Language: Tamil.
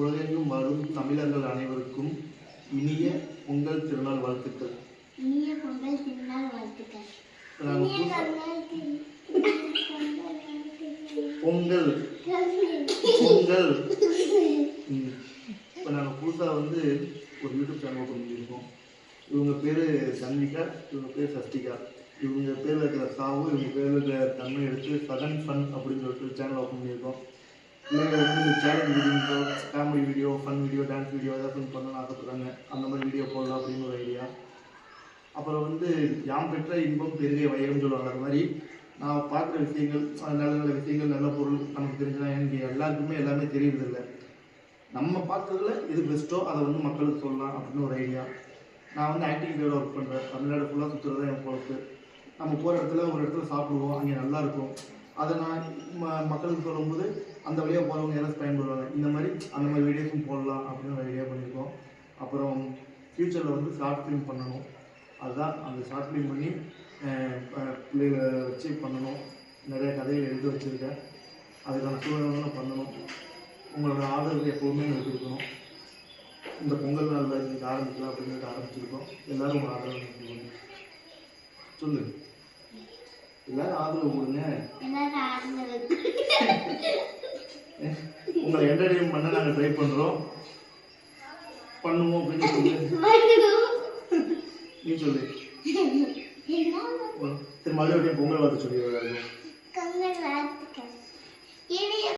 உலகெங்கும் வாழும் தமிழர்கள் அனைவருக்கும் இனிய பொங்கல் திருநாள் வாழ்த்துக்கள். இனிய பொங்கல் திருநாள் வாழ்த்துக்கள். பொங்கல் பொங்கல் இப்போ நாங்கள் புதுசாக வந்து ஒரு யூடியூப் சேனல் ஓப்பன் பண்ணியிருக்கோம். இவங்க பேர் சன்விகா, இவங்க பேர் சஸ்திகா. இவங்க பேரில் இருக்கிற சாவு, இவங்க பேரில் இருக்கிற தன்மை எடுத்து சதன் ஃபன் அப்படின்னு சொல்லிட்டு சேனல் ஓப்பன் பண்ணியிருக்கோம். இவங்க வந்து இந்த challenge video, comedy video, fun video, dance video ஏதாவது பண்ணணும்னு ஆசைப்படுறாங்க. அந்த மாதிரி வீடியோ போடலாம் அப்படின்னு ஒரு ஐடியா. அப்புறம் வந்து யாம் பெற்ற இன்பம் பெருகை வயம்னு சொல்லுவாங்க. அது மாதிரி நான் பார்க்குற விஷயங்கள், நல்ல நல்ல விஷயங்கள், நல்ல பொருள் நமக்கு தெரிஞ்சுன்னா எனக்கு எல்லாருக்குமே எல்லாமே தெரியறதில்லை. நம்ம பார்த்ததுல எது பெஸ்ட்டோ அதை வந்து மக்களுக்கு சொல்லலாம் அப்படின்னு ஒரு ஐடியா. நான் வந்து ஆக்டிவிட்டியோட ஒர்க் பண்ணுறேன். தமிழ்நாடு ஃபுல்லாக சுற்றுறது தான் என் பொறுப்பு. நம்ம போகிற இடத்துல ஒரு இடத்துல சாப்பிடுவோம், அங்கே நல்லாயிருக்கும். அதை நான் மக்களுக்கு சொல்லும்போது அந்த வழியாக போகிறவங்க யாராவது பயன்படுவாங்க. இந்த மாதிரி அந்த மாதிரி வீடியோஸும் போடலாம் அப்படின்னு ஒரு ஐடியா பண்ணியிருக்கோம். அப்புறம் ஃப்யூச்சரில் வந்து ஷார்ட் ஃபிலிம் பண்ணணும். அதுதான் அந்த ஷார்ட் ஃபிலிம் பண்ணி பிள்ளைகளை வச்சு பண்ணணும். நிறைய கதைகள் எழுதி வச்சுருக்கேன். அதுக்கான சூழ்நிலை பண்ணணும். உங்களோட ஆதரவு எப்போவுமே எங்களுக்கு இருக்கணும். இந்த பொங்கல் நாளில் இன்றைக்கி ஆரம்பிக்கலாம் அப்படிங்கிறது ஆரம்பிச்சிருக்கோம். எல்லோரும் உங்கள் ஆதரவு கொடுங்க. சொல்லு, எல்லாரும் ஆதரவு கொடுங்க. உங்களை என்டர்டெயின் பண்ண நாங்கள் ட்ரை பண்ணுறோம், பண்ணுவோம் அப்படின்னு சொல்லு. நீ சொல்லு. சரி, மறுபடியும் பொங்கல் வாழ்த்து சொல்லி